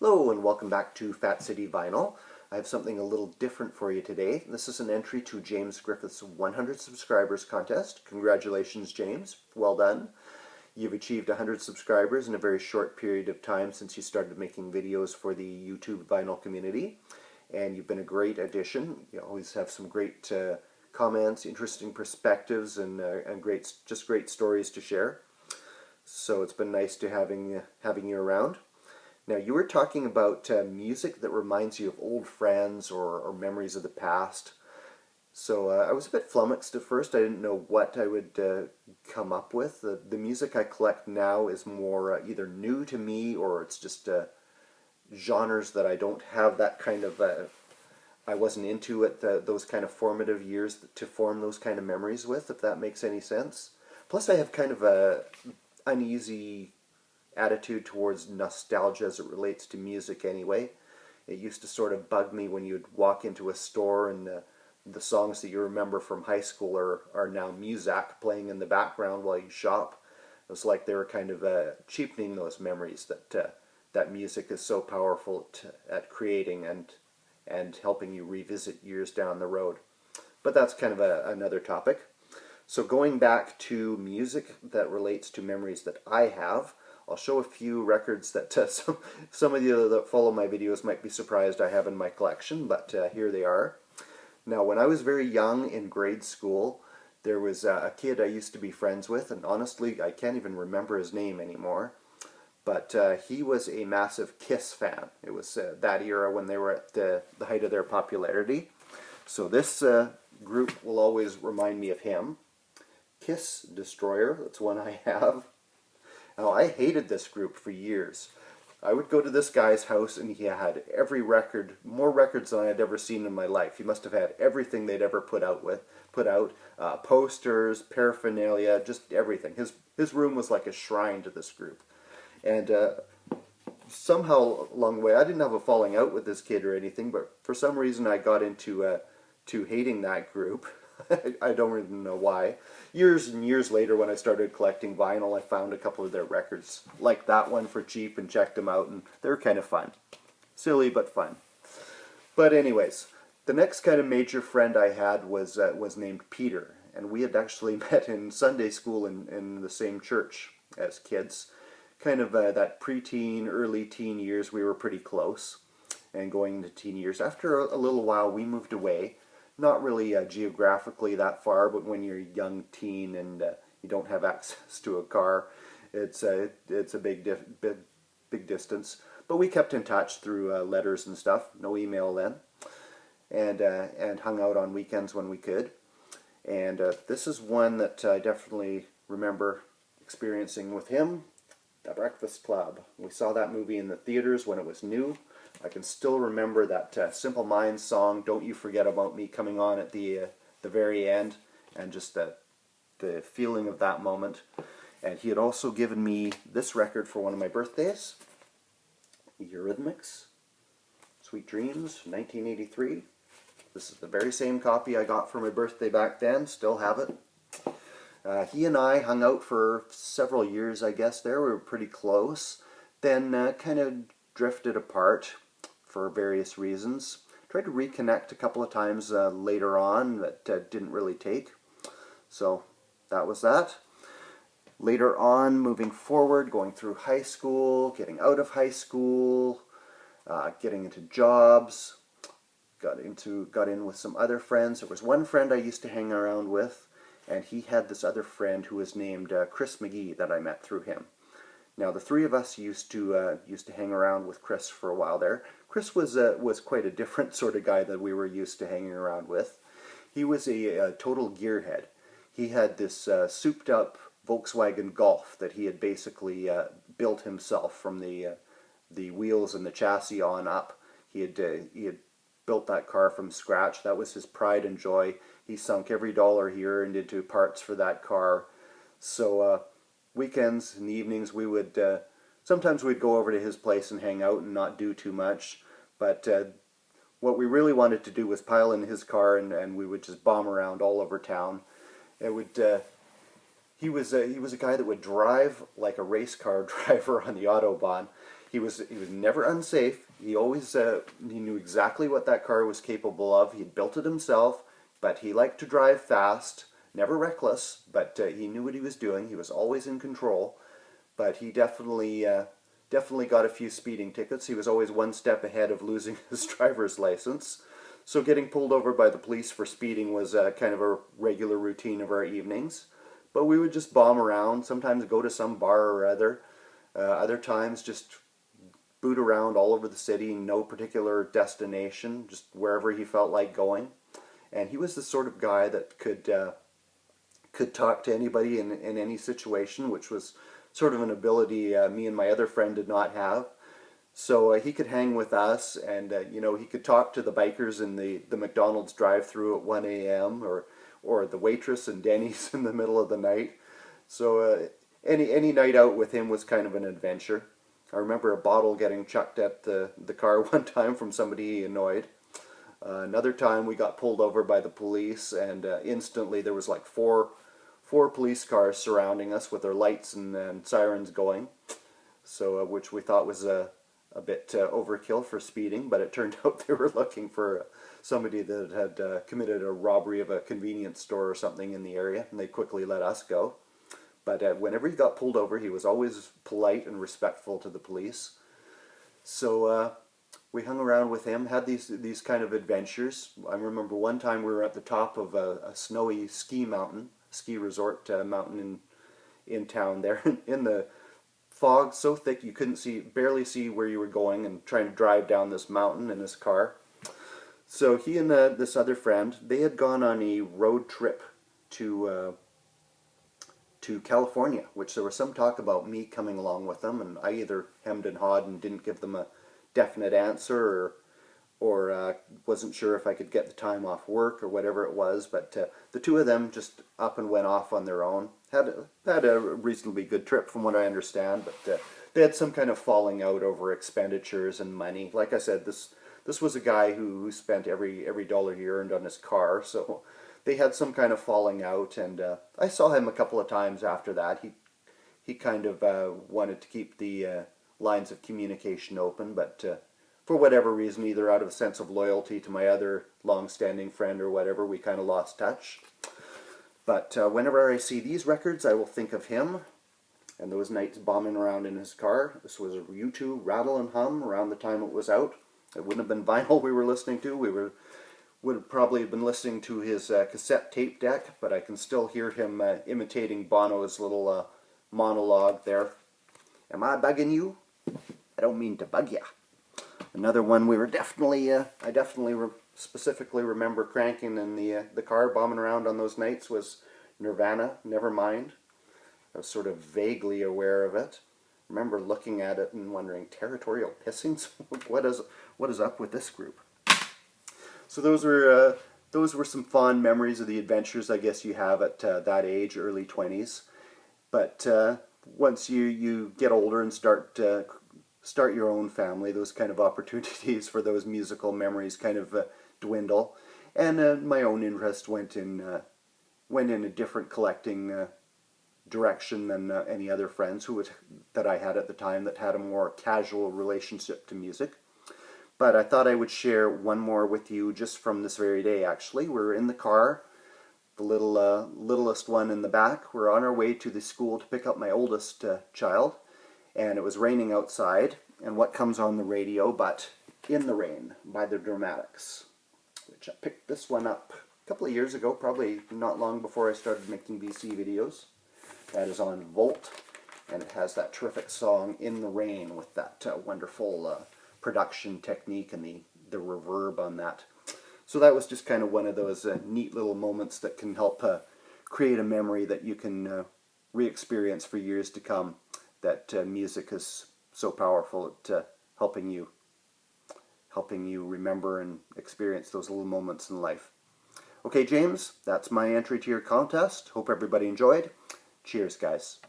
Hello and welcome back to Fat City Vinyl. I have something a little different for you today. This is an entry to James Griffiths' 100 subscribers contest. Congratulations, James. Well done. You've achieved 100 subscribers in a very short period of time since you started making videos for the YouTube vinyl community. And you've been a great addition. You always have some great comments, interesting perspectives, and just great stories to share. So it's been nice to having you around. Now, you were talking about music that reminds you of old friends or memories of the past. So I was a bit flummoxed at first. I didn't know what I would come up with. The music I collect now is more either new to me, or it's just genres that I don't have that kind of, I wasn't into it, those kind of formative years to form those kind of memories with, if that makes any sense. Plus I have kind of a uneasy attitude towards nostalgia as it relates to music anyway. It used to sort of bug me when you'd walk into a store and the songs that you remember from high school are now Muzak playing in the background while you shop. It was like they were kind of cheapening those memories that music is so powerful at creating and helping you revisit years down the road. But that's kind of another topic. So going back to music that relates to memories that I have, I'll show a few records that some of you that follow my videos might be surprised I have in my collection, but here they are. Now, when I was very young in grade school, there was a kid I used to be friends with, and honestly, I can't even remember his name anymore, but he was a massive Kiss fan. It was that era when they were at the height of their popularity. So this group will always remind me of him. Kiss Destroyer, that's one I have. Now, I hated this group for years. I would go to this guy's house and he had every record, more records than I had ever seen in my life. He must have had everything they'd ever put out, posters, paraphernalia, just everything. His room was like a shrine to this group. And somehow along the way, I didn't have a falling out with this kid or anything, but for some reason I got into to hating that group. I don't even know why. Years and years later, when I started collecting vinyl, I found a couple of their records, like that one, for cheap and checked them out, and they were kind of fun. Silly, but fun. But anyways, the next kind of major friend I had was named Peter, and we had actually met in Sunday school in the same church as kids. Kind of that preteen, early teen years, we were pretty close, and going into teen years. After a little while, we moved away. Not really geographically that far, but when you're a young teen and you don't have access to a car, it's a big distance. But we kept in touch through letters and stuff. No email then, and hung out on weekends when we could. And this is one that I definitely remember experiencing with him, The Breakfast Club. We saw that movie in the theaters when it was new. I can still remember that Simple Minds song, Don't You Forget About Me, coming on at the very end, and just the feeling of that moment. And he had also given me this record for one of my birthdays, Eurythmics, Sweet Dreams, 1983. This is the very same copy I got for my birthday back then, still have it. He and I hung out for several years, I guess, there. We were pretty close. Then kind of drifted apart for various reasons. Tried to reconnect a couple of times later on, but didn't really take. So that was that. Later on, moving forward, going through high school, getting out of high school, getting into jobs, got in with some other friends. There was one friend I used to hang around with, and he had this other friend who was named Chris McGee that I met through him. Now, the three of us used to hang around with Chris for a while there. Chris was quite a different sort of guy that we were used to hanging around with. He was a total gearhead. He had this souped-up Volkswagen Golf that he had basically built himself from the wheels and the chassis on up. He had built that car from scratch. That was his pride and joy. He sunk every dollar he earned into parts for that car. So weekends and evenings we would sometimes we'd go over to his place and hang out and not do too much, but what we really wanted to do was pile in his car and we would just bomb around all over town. It would he was a guy that would drive like a race car driver on the Autobahn. He was never unsafe. He always he knew exactly what that car was capable of. He'd built it himself, but he liked to drive fast, never reckless, but he knew what he was doing. He was always in control, but he definitely got a few speeding tickets. He was always one step ahead of losing his driver's license. So getting pulled over by the police for speeding was kind of a regular routine of our evenings. But we would just bomb around, sometimes go to some bar or other. Other times just boot around all over the city, no particular destination, just wherever he felt like going. And he was the sort of guy that could talk to anybody in any situation, which was sort of an ability me and my other friend did not have. So he could hang with us, and you know, he could talk to the bikers in the McDonald's drive-through at 1 a.m. or the waitress in Denny's in the middle of the night. So any night out with him was kind of an adventure. I remember a bottle getting chucked at the car one time from somebody he annoyed. Another time we got pulled over by the police, and instantly there was like four police cars surrounding us with their lights and sirens going. So which we thought was a bit overkill for speeding, but it turned out they were looking for somebody that had committed a robbery of a convenience store or something in the area, and they quickly let us go. But whenever he got pulled over, he was always polite and respectful to the police. So we hung around with him, had these kind of adventures. I remember one time we were at the top of a snowy ski resort mountain in town there, in the fog so thick you couldn't barely see where you were going, and trying to drive down this mountain in his car. So he and this other friend, they had gone on a road trip to California, which there was some talk about me coming along with them, and I either hemmed and hawed and didn't give them a definite answer, or wasn't sure if I could get the time off work or whatever it was. But the two of them just up and went off on their own. Had a reasonably good trip from what I understand, but they had some kind of falling out over expenditures and money. Like I said, this was a guy who spent every dollar he earned on his car, so they had some kind of falling out, and I saw him a couple of times after that. He kind of wanted to keep the lines of communication open, but for whatever reason, either out of a sense of loyalty to my other long-standing friend or whatever, we kind of lost touch. But whenever I see these records, I will think of him and those nights bombing around in his car. This was a U2 Rattle and Hum around the time it was out. It wouldn't have been vinyl we were listening to. We would have probably been listening to his cassette tape deck, but I can still hear him imitating Bono's little monologue there. Am I bugging you? I don't mean to bug ya. Another one we were definitely, I definitely specifically remember cranking in the car, bombing around on those nights, was Nirvana, Nevermind. I was sort of vaguely aware of it. I remember looking at it and wondering, territorial pissings? What is up with this group? So those were some fond memories of the adventures I guess you have at that age, early 20s. But once you get older and start your own family, those kind of opportunities for those musical memories kind of dwindle. And my own interest went in a different collecting direction than any other friends that I had at the time that had a more casual relationship to music. But I thought I would share one more with you just from this very day, actually. We're in the car, the littlest one in the back. We're on our way to the school to pick up my oldest child, and it was raining outside. And what comes on the radio but In the Rain by the Dramatics, which I picked this one up a couple of years ago, probably not long before I started making BC videos. That is on Volt, and it has that terrific song In the Rain with that wonderful production technique and the reverb on that. So that was just kind of one of those neat little moments that can help create a memory that you can re-experience for years to come. That music is so powerful at helping you remember and experience those little moments in life. Okay, James, that's my entry to your contest. Hope everybody enjoyed. Cheers, guys.